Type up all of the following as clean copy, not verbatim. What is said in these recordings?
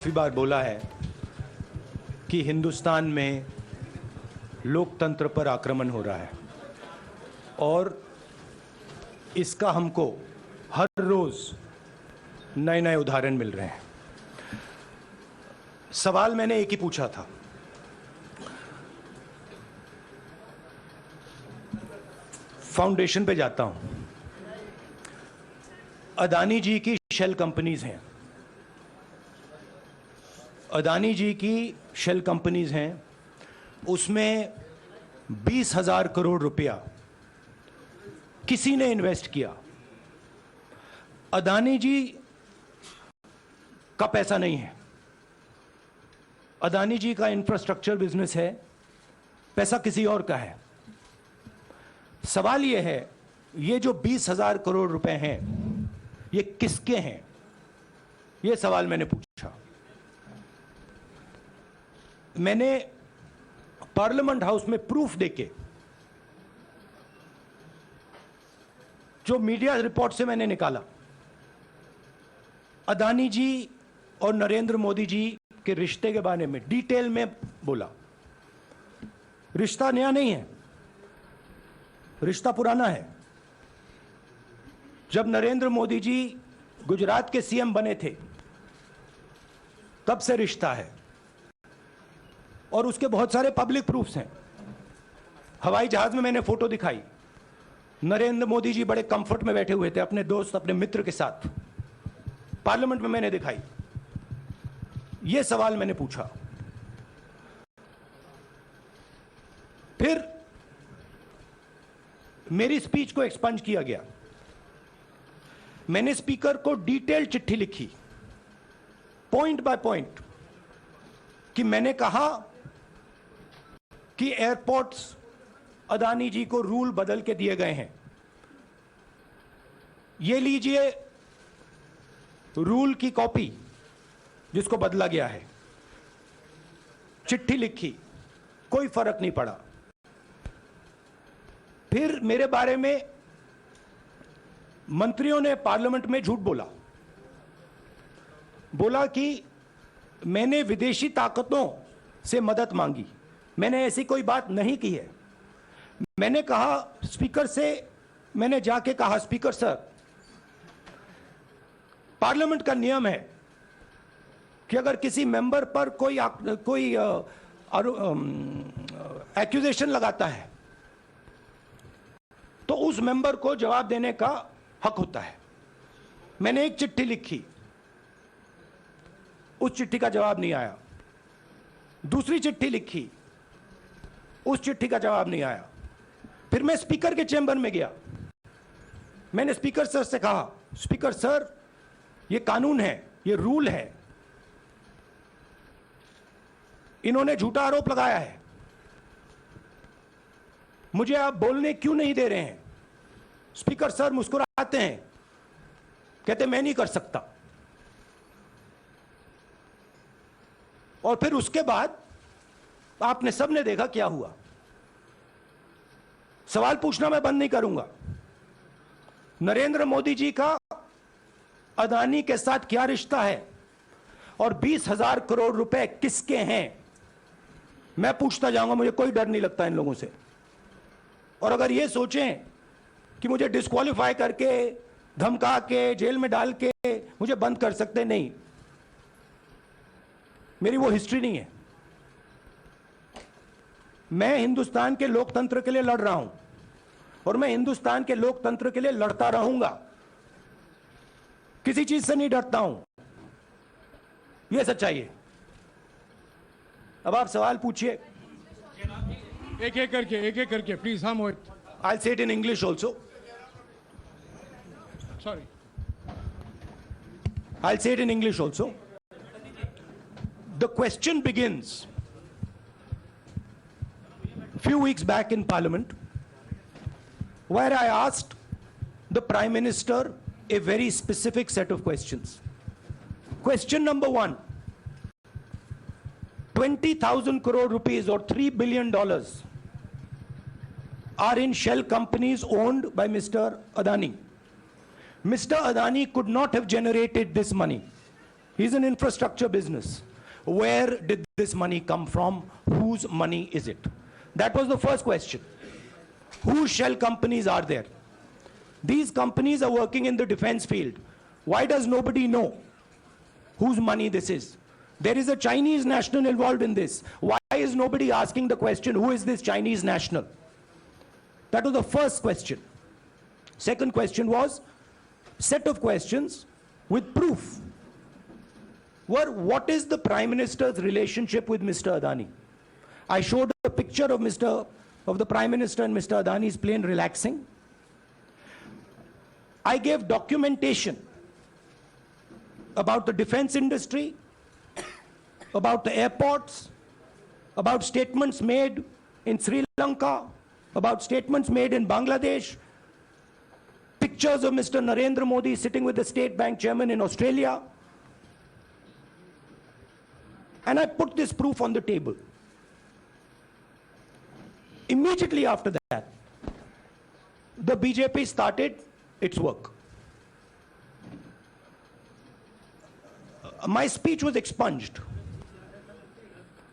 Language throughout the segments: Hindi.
काफ़ी बार बोला है कि हिंदुस्तान में लोकतंत्र पर आक्रमण हो रहा है और इसका हमको हर रोज़ नए नए उदाहरण मिल रहे हैं। सवाल मैंने एक ही पूछा था, फाउंडेशन पे जाता हूं, अदानी जी की शेल कंपनीज हैं, अदानी जी की शेल कंपनीज हैं, उसमें 20,000 करोड़ रुपया किसी ने इन्वेस्ट किया। अदानी जी का पैसा नहीं है, अदानी जी का इंफ्रास्ट्रक्चर बिजनेस है, पैसा किसी और का है। सवाल यह है, ये जो 20,000 करोड़ रुपए हैं ये किसके हैं? ये सवाल मैंने पूछा। मैंने पार्लियामेंट हाउस में प्रूफ देके, जो मीडिया रिपोर्ट से मैंने निकाला, अदानी जी और नरेंद्र मोदी जी के रिश्ते के बारे में डिटेल में बोला। रिश्ता नया नहीं है, रिश्ता पुराना है। जब नरेंद्र मोदी जी गुजरात के सीएम बने थे तब से रिश्ता है और उसके बहुत सारे पब्लिक प्रूफ्स हैं। हवाई जहाज में मैंने फोटो दिखाई, नरेंद्र मोदी जी बड़े कंफर्ट में बैठे हुए थे अपने दोस्त, अपने मित्र के साथ। पार्लियामेंट में मैंने दिखाई। यह सवाल मैंने पूछा। फिर मेरी स्पीच को एक्सपंज किया गया। मैंने स्पीकर को डिटेल चिट्ठी लिखी, पॉइंट बाय पॉइंट, कि मैंने कहा कि एयरपोर्ट्स अदानी जी को रूल बदल के दिए गए हैं। ये लीजिए रूल की कॉपी जिसको बदला गया है। चिट्ठी लिखी, कोई फर्क नहीं पड़ा। फिर मेरे बारे में मंत्रियों ने पार्लियामेंट में झूठ बोला कि मैंने विदेशी ताकतों से मदद मांगी। मैंने ऐसी कोई बात नहीं की है। मैंने कहा स्पीकर से, मैंने जाके कहा, स्पीकर सर, पार्लियामेंट का नियम है कि अगर किसी मेंबर पर कोई एक्यूजेशन लगाता है तो उस मेंबर को जवाब देने का हक होता है। मैंने एक चिट्ठी लिखी, उस चिट्ठी का जवाब नहीं आया। दूसरी चिट्ठी लिखी, उस चिट्ठी का जवाब नहीं आया। फिर मैं स्पीकर के चैम्बर में गया। मैंने स्पीकर सर से कहा, स्पीकर सर, ये कानून है, ये रूल है, इन्होंने झूठा आरोप लगाया है, मुझे आप बोलने क्यों नहीं दे रहे हैं? स्पीकर सर मुस्कुराते हैं, कहते मैं नहीं कर सकता। और फिर उसके बाद आपने सबने देखा क्या हुआ। सवाल पूछना मैं बंद नहीं करूंगा। नरेंद्र मोदी जी का अदानी के साथ क्या रिश्ता है और 20,000 करोड़ रुपए किसके हैं, मैं पूछता जाऊंगा। मुझे कोई डर नहीं लगता इन लोगों से। और अगर ये सोचें कि मुझे डिस्क्वालीफाई करके, धमका के, जेल में डाल के मुझे बंद कर सकते, नहीं, मेरी वो हिस्ट्री नहीं है। मैं हिंदुस्तान के लोकतंत्र के लिए लड़ रहा हूं और मैं हिंदुस्तान के लोकतंत्र के लिए लड़ता रहूंगा। किसी चीज से नहीं डरता हूं, यह सच्चाई है। अब आप सवाल पूछिए। एक एक करके प्लीज। हम I'll say it in English also. Sorry. I'll say it in English also. The question begins few weeks back in Parliament, where I asked the Prime Minister a very specific set of questions. Question number 1, 20,000 crore rupees or $3 billion are in shell companies owned by Mr. Adani. Mr. Adani could not have generated this money. He's an infrastructure business. Where did this money come from? Whose money is it? That was the first question. Whose shell companies are there? These companies are working in the defense field. Why does nobody know whose money this is? There is a Chinese national involved in this. Why is nobody asking the question, who is this Chinese national? That was the first question. Second question was, set of questions with proof. What is the Prime Minister's relationship with Mr. Adani? I showed a picture of the Prime Minister and Mr. Adani's plane relaxing. I gave documentation about the defense industry, about the airports, about statements made in Sri Lanka, about statements made in Bangladesh, pictures of Mr. Narendra Modi sitting with the State Bank chairman in Australia. And I put this proof on the table. Immediately after that, the BJP started its work. My speech was expunged.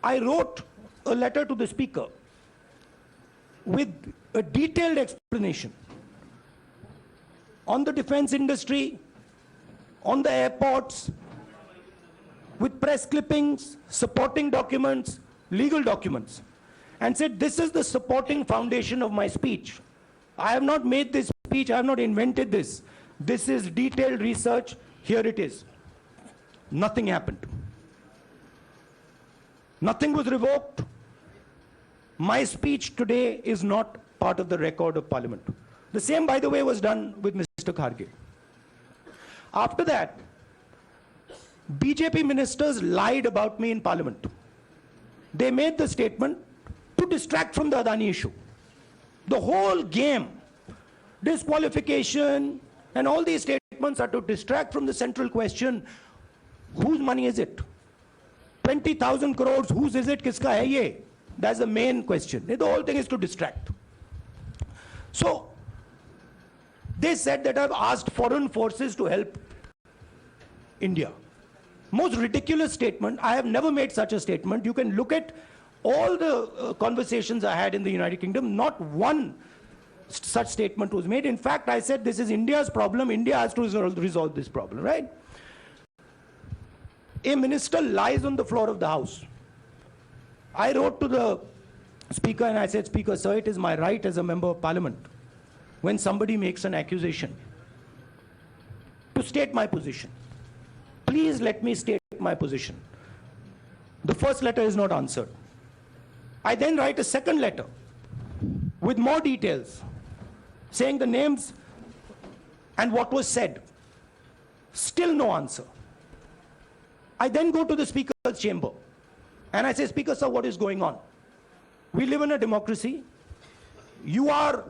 I wrote a letter to the Speaker with a detailed explanation on the defense industry, on the airports, with press clippings, supporting documents, legal documents, and said, this is the supporting foundation of my speech. I have not made this speech, I have not invented this. This is detailed research, here it is. Nothing happened. Nothing was revoked. My speech today is not part of the record of Parliament. The same, by the way, was done with Mr. Kharge. After that, BJP ministers lied about me in Parliament. They made the statement to distract from the Adani issue. The whole game, disqualification, and all these statements are to distract from the central question, whose money is it? 20,000 crores, whose is it? Kiska hai ye? That's the main question. The whole thing is to distract. So, they said that I've asked foreign forces to help India. Most ridiculous statement. I have never made such a statement. You can look at all the conversations I had in the United Kingdom. Not one such statement was made. In fact, I said this is India's problem. India has to resolve this problem, right? A minister lies on the floor of the House. I wrote to the Speaker and I said, Speaker, sir, it is my right as a member of Parliament, when somebody makes an accusation, to state my position. Please let me state my position. The first letter is not answered. I then write a second letter with more details, saying the names and what was said. Still no answer. I then go to the Speaker's chamber and I say, Speaker, sir, what is going on? We live in a democracy. You are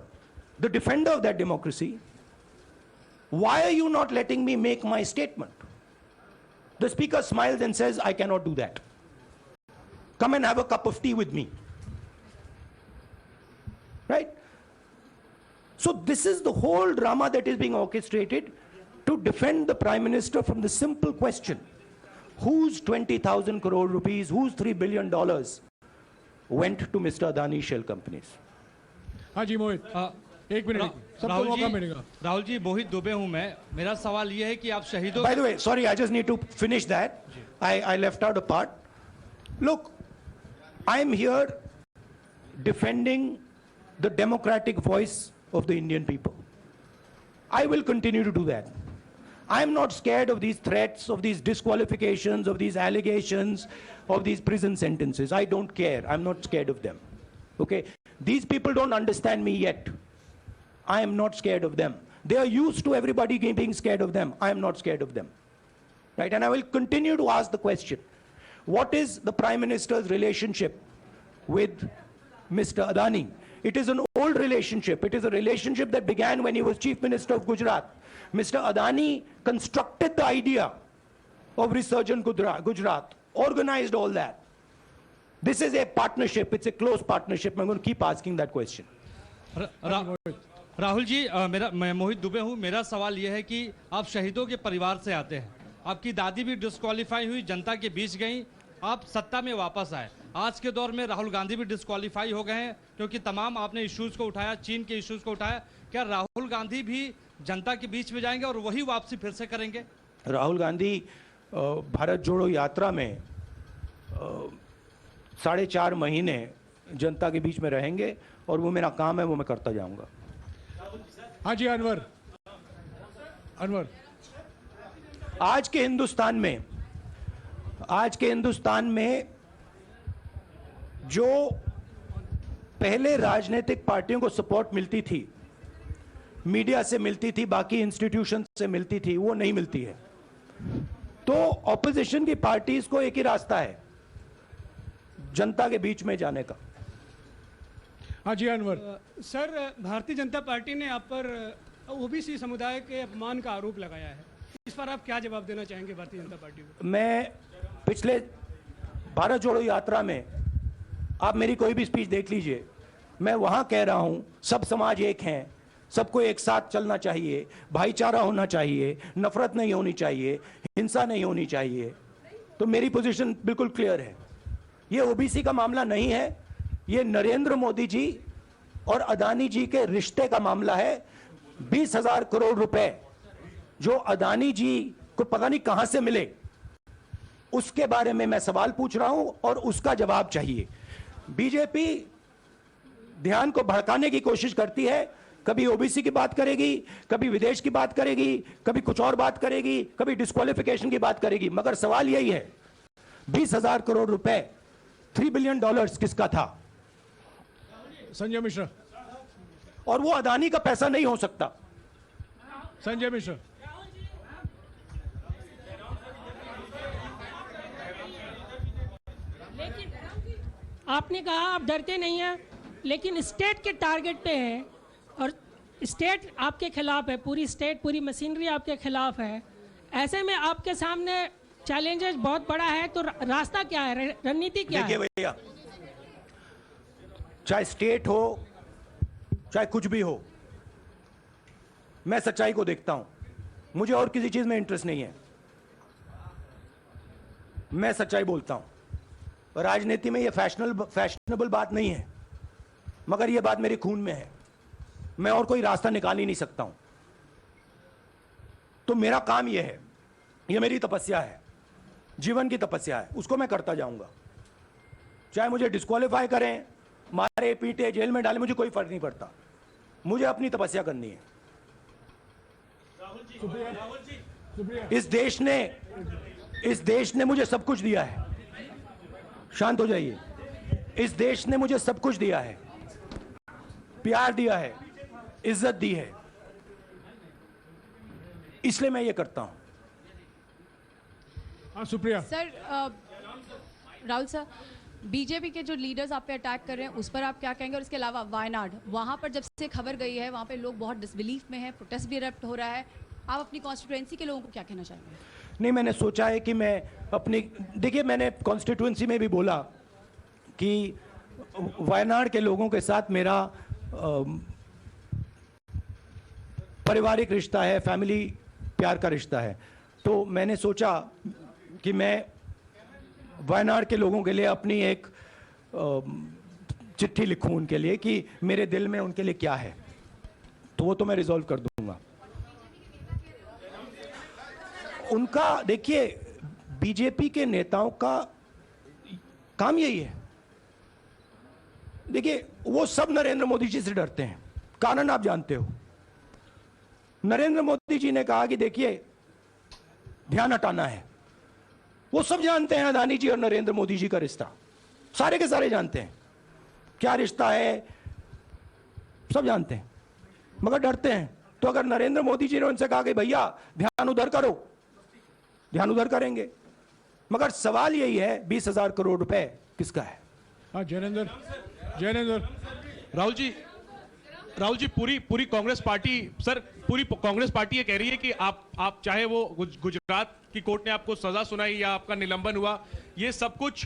the defender of that democracy. Why are you not letting me make my statement? The Speaker smiles and says, I cannot do that. Come and have a cup of tea with me. Right? So this is the whole drama that is being orchestrated to defend the Prime Minister from the simple question, whose 20,000 crore rupees, whose $3 billion went to Mr. Adani shell companies? हाँ जी मोहित, एक मिनट सबको मौका मिलेगा. राहुल जी, मोहित दुबे हूं मैं. मेरा सवाल ये है कि आप शहीदों. By the way, sorry, I just need to finish that. I left out a part. Look, I'm here defending the democratic voice of the Indian people. I will continue to do that. I'm not scared of these threats, of these disqualifications, of these allegations, of these prison sentences. I don't care. I'm not scared of them. Okay? These people don't understand me yet. I am not scared of them. They are used to everybody being scared of them. I am not scared of them. Right? And I will continue to ask the question, what is the Prime Minister's relationship with Mr. Adani? It is an old relationship. It is a relationship that began when he was Chief Minister of Gujarat. Mr. Adani constructed the idea of Resurgent Gujarat, organized all that. This is a partnership. It's a close partnership. I'm going to keep asking that question. Rahul ji, मैं मोहित दुबे हूं. मेरा सवाल यह है कि आप शहीदों के परिवार से आते हैं. आपकी दादी भी डिस्क्वालीफाई हुई, जनता के बीच गई, आप सत्ता में वापस आए। आज के दौर में राहुल गांधी भी डिस्क्वालीफाई हो गए हैं क्योंकि तमाम आपने इश्यूज को उठाया, चीन के इश्यूज को उठाया। क्या राहुल गांधी भी जनता के बीच में जाएंगे और वही वापसी फिर से करेंगे? राहुल गांधी भारत जोड़ो यात्रा में 4.5 महीने जनता के बीच में रहेंगे और वो मेरा काम है, वो मैं करता जाऊंगा। हाँ जी अनवर, अनवर आज के हिंदुस्तान में जो पहले राजनीतिक पार्टियों को सपोर्ट मिलती थी, मीडिया से मिलती थी, बाकी इंस्टीट्यूशन से मिलती थी, वो नहीं मिलती है। तो ऑपोजिशन की पार्टीज को एक ही रास्ता है, जनता के बीच में जाने का। हाँ जी अनवर। सर, भारतीय जनता पार्टी ने आप पर ओबीसी समुदाय के अपमान का आरोप लगाया है, इस पर आप क्या जवाब देना चाहेंगे भारतीय जनता पार्टी को? मैं पिछले भारत जोड़ो यात्रा में आप मेरी कोई भी स्पीच देख लीजिए, मैं वहां कह रहा हूं सब समाज एक हैं, सबको एक साथ चलना चाहिए, भाईचारा होना चाहिए, नफरत नहीं होनी चाहिए, हिंसा नहीं होनी चाहिए। तो मेरी पोजीशन बिल्कुल क्लियर है। ये ओबीसी का मामला नहीं है, ये नरेंद्र मोदी जी और अदानी जी के रिश्ते का मामला है। 20,000 करोड़ रुपए जो अदानी जी को पता नहीं कहां से मिले, उसके बारे में मैं सवाल पूछ रहा हूं और उसका जवाब चाहिए। बीजेपी ध्यान को भड़काने की कोशिश करती है, कभी ओबीसी की बात करेगी, कभी विदेश की बात करेगी, कभी कुछ और बात करेगी, कभी डिस्क्वालिफिकेशन की बात करेगी, मगर सवाल यही है 20,000 करोड़ रुपए, $3 बिलियन किसका था? संजय मिश्रा। और वो अदानी का पैसा नहीं हो सकता। संजय मिश्रा। आपने कहा आप डरते नहीं हैं, लेकिन स्टेट के टारगेट पे है और स्टेट आपके खिलाफ है, पूरी स्टेट, पूरी मशीनरी आपके खिलाफ है। ऐसे में आपके सामने चैलेंजेस बहुत बड़ा है, तो रास्ता क्या है, रणनीति क्या है? देखिए भैया, चाहे स्टेट हो चाहे कुछ भी हो, मैं सच्चाई को देखता हूं, मुझे और किसी चीज में इंटरेस्ट नहीं है, मैं सच्चाई बोलता हूं। राजनीति में ये फैशनेबल बात नहीं है, मगर ये बात मेरे खून में है, मैं और कोई रास्ता निकाल ही नहीं सकता हूं। तो मेरा काम ये है, ये मेरी तपस्या है, जीवन की तपस्या है, उसको मैं करता जाऊंगा। चाहे मुझे डिस्क्वालीफाई करें, मारे पीटे, जेल में डाले, मुझे कोई फर्क नहीं पड़ता, मुझे अपनी तपस्या करनी है। इस देश ने मुझे सब कुछ दिया है। शांत हो जाइए। इस देश ने मुझे सब कुछ दिया है, प्यार दिया है, इज्जत दी है, इसलिए मैं ये करता हूं। हाँ Supriya. Sir, Rahul sir, BJP के जो लीडर्स आप पे अटैक कर रहे हैं उस पर आप क्या कहेंगे? और इसके अलावा वायनाड, वहां पर जब से खबर गई है वहां पे लोग बहुत डिसबिलीफ में हैं, प्रोटेस्ट भी इरप्ट हो रहा है, आप अपनी कॉन्स्टिट्यूएंसी के लोगों को क्या कहना चाहेंगे? नहीं, मैंने सोचा है कि मैं अपनी, देखिए मैंने कॉन्स्टिट्यूएंसी में भी बोला कि वायनाड के लोगों के साथ मेरा पारिवारिक रिश्ता है, फैमिली प्यार का रिश्ता है। तो मैंने सोचा कि मैं वायनाड के लोगों के लिए अपनी एक चिट्ठी लिखूं उनके लिए कि मेरे दिल में उनके लिए क्या है, तो वो तो मैं रिजॉल्व कर दूंगा। उनका, देखिए बीजेपी के नेताओं का काम यही है। देखिए वो सब नरेंद्र मोदी जी से डरते हैं, कारण आप जानते हो। नरेंद्र मोदी जी ने कहा कि देखिए ध्यान हटाना है, वो सब जानते हैं अदानी जी और नरेंद्र मोदी जी का रिश्ता, सारे के सारे जानते हैं क्या रिश्ता है, सब जानते हैं, मगर डरते हैं। तो अगर नरेंद्र मोदी जी ने उनसे कहा कि भैया ध्यान उधर करो, ध्यान उधर करेंगे, मगर सवाल यही है 20,000 करोड़ रुपए किसका है? हाँ जैनेंद्र। राहुल जी, पूरी कांग्रेस पार्टी, सर पूरी कांग्रेस पार्टी ये कह रही है कि आप चाहे वो गुजरात की कोर्ट ने आपको सजा सुनाई या आपका निलंबन हुआ, ये सब कुछ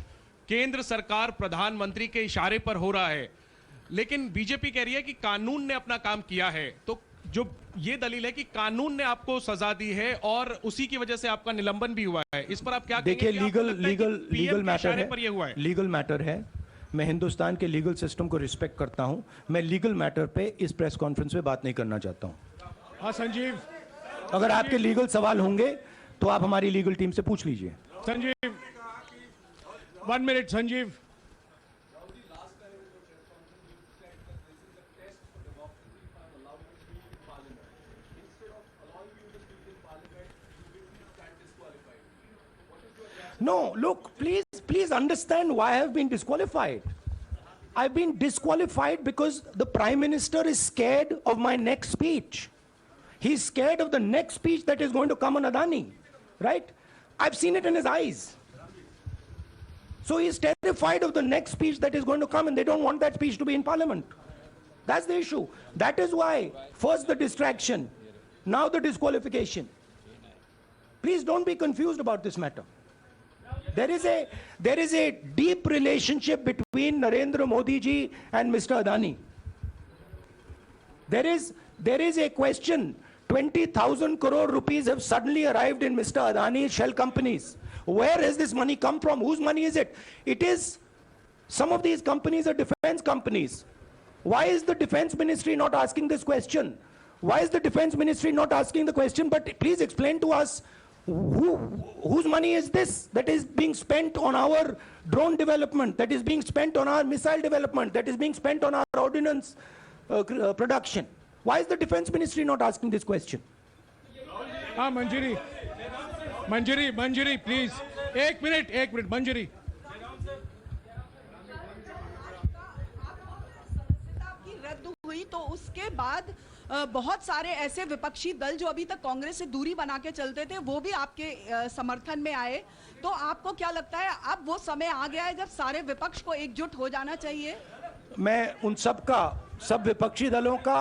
केंद्र सरकार प्रधानमंत्री के इशारे पर हो रहा है, लेकिन बीजेपी कह रही है कि कानून ने अपना काम किया है। तो जो ये दलील है कि कानून ने आपको सजा दी है और उसी की वजह से आपका निलंबन भी हुआ है, इस पर आप क्या देखिए, कहेंगे? आपको लगता है कि लीगल PM के मैटर इशारे पर ये हुआ है, है? लीगल मैटर है। मैं हिंदुस्तान के लीगल सिस्टम को रिस्पेक्ट करता हूं। मैं लीगल मैटर पे इस प्रेस कॉन्फ्रेंस में बात नहीं करना चाहता हूं। हाँ संजीव, अगर आपके लीगल सवाल होंगे तो आप हमारी लीगल टीम से पूछ लीजिए। Sanjeev, 1 minute Sanjeev. No, look, please understand why I have been disqualified. I've been disqualified because the Prime Minister is scared of my next speech. He's scared of the next speech that is going to come on Adani, right? I've seen it in his eyes. So he's terrified of the next speech that is going to come, and they don't want that speech to be in Parliament. That's the issue. That is why, first the distraction, now the disqualification. Please don't be confused about this matter. There is a deep relationship between Narendra Modi ji and Mr. Adani. There is a question. 20,000 crore rupees have suddenly arrived in Mr. Adani's shell companies. Where has this money come from? Whose money is it? It is, some of these companies are defense companies. Why is the defense ministry not asking this question? Why is the defense ministry not asking the question? But please explain to us, whose money is this that is being spent on our drone development, that is being spent on our missile development, that is being spent on our ordnance production? Why is the defense ministry not asking this question? हाँ मंजरी, प्लीज, एक मिनट मंजरी। की रद्द हुई तो उसके बाद बहुत सारे ऐसे विपक्षी दल जो अभी तक कांग्रेस से दूरी बना के चलते थे वो भी आपके समर्थन में आए। तो आपको क्या लगता है अब वो समय आ गया है जब सारे विपक्ष को एकजुट हो जाना चाहिए? मैं उन सब विपक्षी दलों का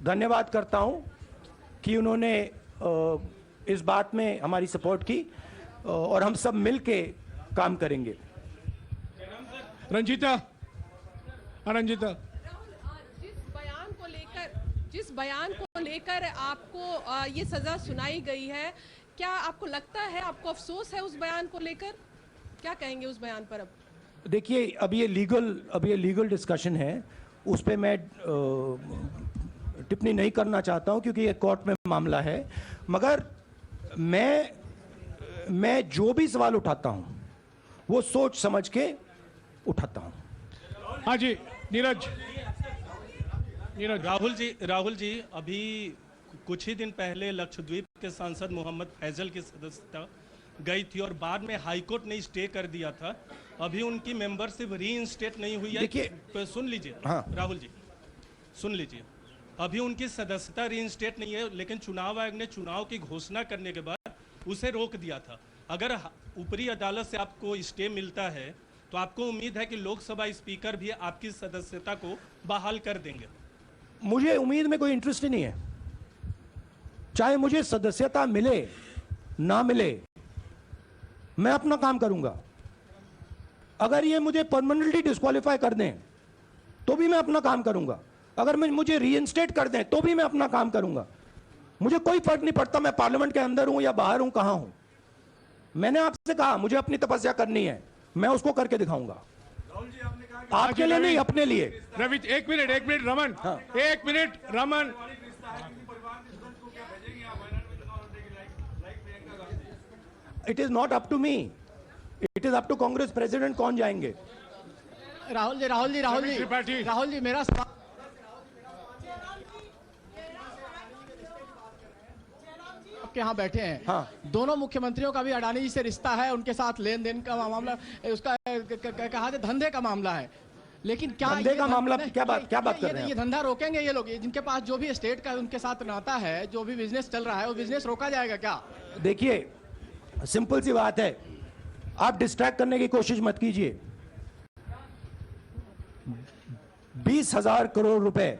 धन्यवाद करता हूं कि उन्होंने इस बात में हमारी सपोर्ट की और हम सब मिलके काम करेंगे। रंजीता, जिस बयान को लेकर आपको ये सजा सुनाई गई है, क्या आपको लगता है, आपको अफसोस है उस बयान को लेकर? क्या कहेंगे उस बयान पर? अब देखिए, अब ये लीगल डिस्कशन है, उस पे मैं टिप्पणी नहीं करना चाहता हूं क्योंकि ये कोर्ट में मामला है। मगर मैं जो भी सवाल उठाता हूं वो सोच समझ के उठाता हूं। हाँ जी, नीरज। राहुल जी, अभी कुछ ही दिन पहले लक्षद्वीप के सांसद मोहम्मद फैजल की सदस्यता गई थी और बाद में हाईकोर्ट ने स्टे कर दिया था। अभी उनकी मेंबरशिप रीइंस्टेट नहीं हुई है। देखिए, सुन लीजिए। हाँ। राहुल जी सुन लीजिए, अभी उनकी सदस्यता रीइंस्टेट नहीं है, लेकिन चुनाव आयोग ने चुनाव की घोषणा करने के बाद उसे रोक दिया था। अगर ऊपरी अदालत से आपको स्टे मिलता है तो आपको उम्मीद है कि लोकसभा स्पीकर भी आपकी सदस्यता को बहाल कर देंगे? मुझे उम्मीद में कोई इंटरेस्ट ही नहीं है। चाहे मुझे सदस्यता मिले ना मिले, मैं अपना काम करूंगा। अगर ये मुझे परमानेंटली डिस्क्वालीफाई कर दें तो भी मैं अपना काम करूंगा। अगर मुझे रीइंस्टेट कर दें तो भी मैं अपना काम करूंगा। मुझे कोई फर्क नहीं पड़ता मैं पार्लियामेंट के अंदर हूं या बाहर हूं, कहां हूं। मैंने आपसे कहा मुझे अपनी तपस्या करनी है, मैं उसको करके दिखाऊंगा। आपके लिए नहीं, अपने लिए। रवि, एक मिनट रमन, हाँ। एक minute Raman. It is not up to me, it is up to Congress president कौन जाएंगे। राहुल जी मेरा सवाल आपके यहाँ बैठे हैं। हाँ। दोनों मुख्यमंत्रियों का भी अडानी जी से रिश्ता है, उनके साथ लेन देन का मामला, उसका कहा जाए धंधे का मामला है। लेकिन क्या धंधे का मामला, क्या बात कर रहे हैं? ये धंधा रोकेंगे ये लोग? जिनके पास जो भी स्टेट का उनके साथ नाता है, जो भी बिजनेस चल रहा है, वो बिजनेस रोका जाएगा क्या? देखिए, सिंपल सी बात है, आप डिस्ट्रैक्ट करने की कोशिश मत कीजिए। 20,000 करोड़ रुपए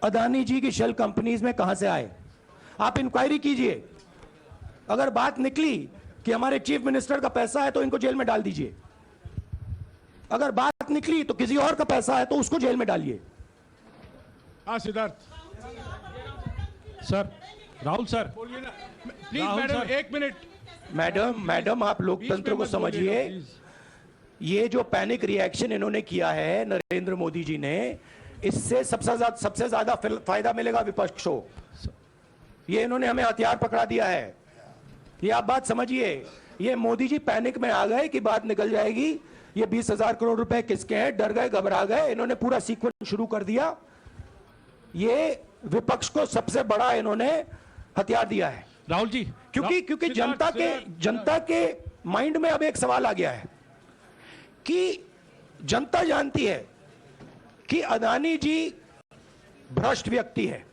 अदानी जी की शेल कंपनीज में कहां से आए? आप इंक्वायरी कीजिए। अगर बात निकली कि हमारे चीफ मिनिस्टर का पैसा है तो इनको जेल में डाल दीजिए। अगर बात निकली तो किसी और का पैसा है तो उसको जेल में डालिए। हाँ Siddharth. Sir, Rahul sir, please Rahul madam sir. 1 minute madam आप लोकतंत्र को समझिए। ये जो पैनिक रिएक्शन इन्होंने किया है नरेंद्र मोदी जी ने, इससे सबसे ज्यादा फायदा मिलेगा विपक्ष को। ये इन्होंने हमें हथियार पकड़ा दिया है। ये आप बात समझिए। ये मोदी जी पैनिक में आ गए कि बात निकल जाएगी, ये 20,000 करोड़ रुपए किसके हैं, डर गए, घबरा गए, इन्होंने पूरा सीक्वेंस शुरू कर दिया। ये विपक्ष को सबसे बड़ा इन्होंने हथियार दिया है राहुल जी, क्योंकि जनता के माइंड में अब एक सवाल आ गया है कि जनता जानती है कि अदानी जी भ्रष्ट व्यक्ति है।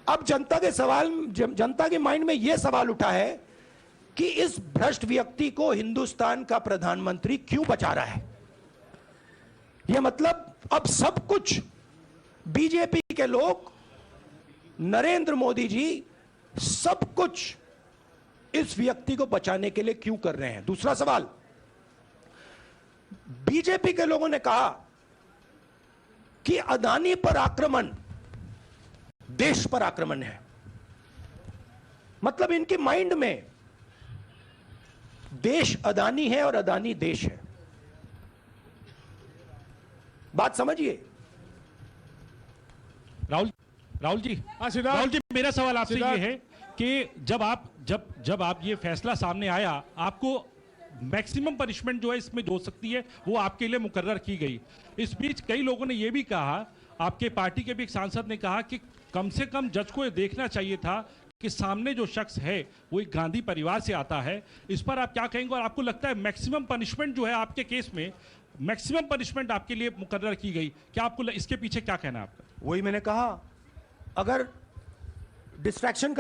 अब जनता के माइंड में यह सवाल उठा है कि इस भ्रष्ट व्यक्ति को हिंदुस्तान का प्रधानमंत्री क्यों बचा रहा है। यह मतलब अब सब कुछ बीजेपी के लोग, नरेंद्र मोदी जी सब कुछ इस व्यक्ति को बचाने के लिए क्यों कर रहे हैं। दूसरा सवाल, बीजेपी के लोगों ने कहा कि अदानी पर आक्रमण देश पर आक्रमण है। मतलब इनके माइंड में देश अदानी है और अदानी देश है। बात समझिए। राहुल जी, सिद्धार्थ। राहुल जी, मेरा सवाल आपसे ये सिद्धार्थ। है कि जब आप ये फैसला सामने आया, आपको मैक्सिमम पनिशमेंट जो है इसमें जो हो सकती है वो आपके लिए मुकर्रर की गई। इस बीच कई लोगों ने ये भी कहा, आपके पार्टी के भी एक सांसद ने कहा कि कम से कम जज को ये देखना चाहिए था कि सामने जो शख्स है वो एक गांधी परिवार से आता है। इस पर आप क्या कहेंगे, और आपको लगता है मैक्सिमम पनिशमेंट जो है आपके केस में, मैक्सिमम पनिशमेंट आपके लिए मुकर्रर की गई, क्या आपको इसके पीछे क्या कहना है आपका? वही मैंने कहा, अगर डिस्ट्रैक्शन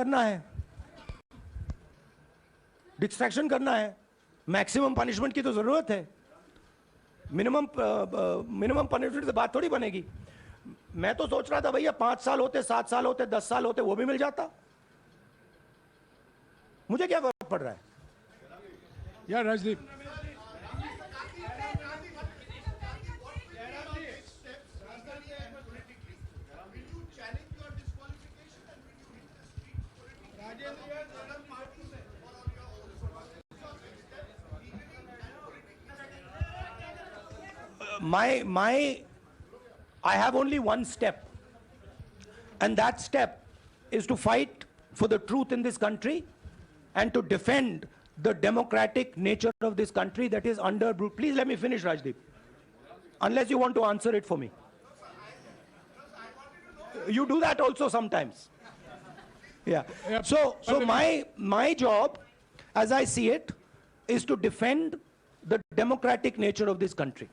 करना है, मैक्सिमम पनिशमेंट की तो जरूरत है। मिनिमम पनिशमेंट से बात थोड़ी बनेगी। मैं तो सोच रहा था भैया 5 साल होते, 7 साल होते, 10 साल होते, वो भी मिल जाता। मुझे क्या फर्क पड़ रहा है। यार Rajdeep, I have only one step, and that step is to fight for the truth in this country and to defend the democratic nature of this country that is under. Please let me finish, Rajdeep, unless you want to answer it for me. You do that also sometimes. Yeah. So my job, as I see it, is to defend the democratic nature of this country.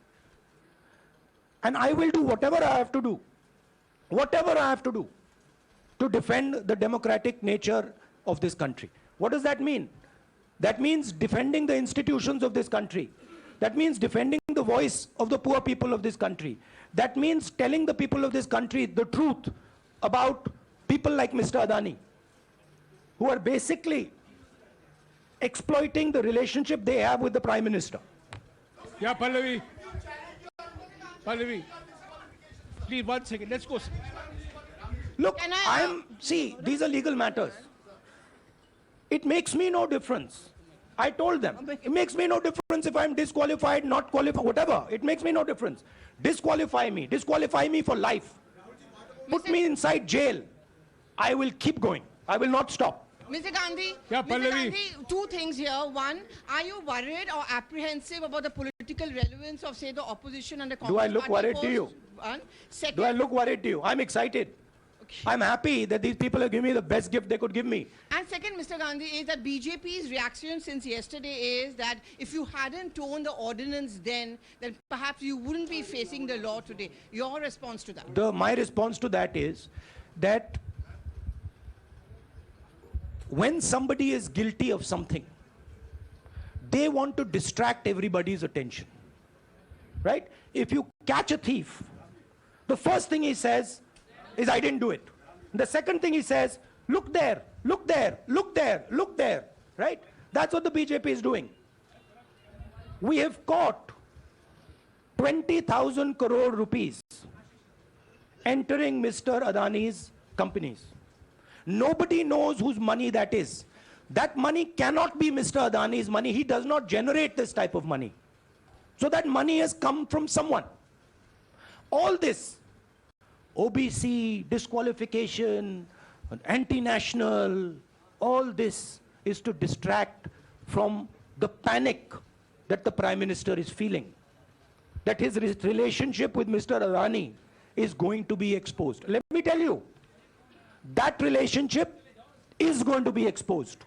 And I will do whatever I have to do to defend the democratic nature of this country. What does that mean? That means defending the institutions of this country. That means defending the voice of the poor people of this country. That means telling the people of this country the truth about people like Mr. Adani, who are basically exploiting the relationship they have with the Prime Minister. yeah, Pallavi, please 1 second. Let's go. Look, see, these are legal matters. It makes me no difference. I told them, it makes me no difference if I'm disqualified, not qualified, whatever. It makes me no difference. Disqualify me for life. Put me inside jail. I will keep going. I will not stop. Mr. Gandhi, Yeah, Mr. Pallavi. Gandhi, two things here. One, are you worried or apprehensive about the political relevance of, say, the opposition and the Congress Do I look party worried to you? One. Second, Do I look worried to you? I'm excited. I'm happy that these people have given me the best gift they could give me. And second, Mr. Gandhi, is that BJP's reaction since yesterday is that if you hadn't torn the ordinance then perhaps you wouldn't be facing the law today. Your response to that? My response to that is that when somebody is guilty of something, they want to distract everybody's attention, right? If you catch a thief, the first thing he says is, I didn't do it. The second thing he says, look there, look there, look there, look there, right? That's what the BJP is doing. We have caught 20,000 crore rupees entering Mr. Adani's companies. Nobody knows whose money that is. That money cannot be Mr. Adani's money. He does not generate this type of money. So that money has come from someone. All this, OBC, disqualification, anti-national, all this is to distract from the panic that the Prime Minister is feeling, that his relationship with Mr. Adani is going to be exposed. Let me tell you, that relationship is going to be exposed.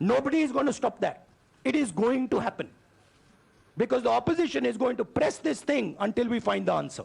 Nobody is going to stop that. It is going to happen. Because the opposition is going to press this thing until we find the answer.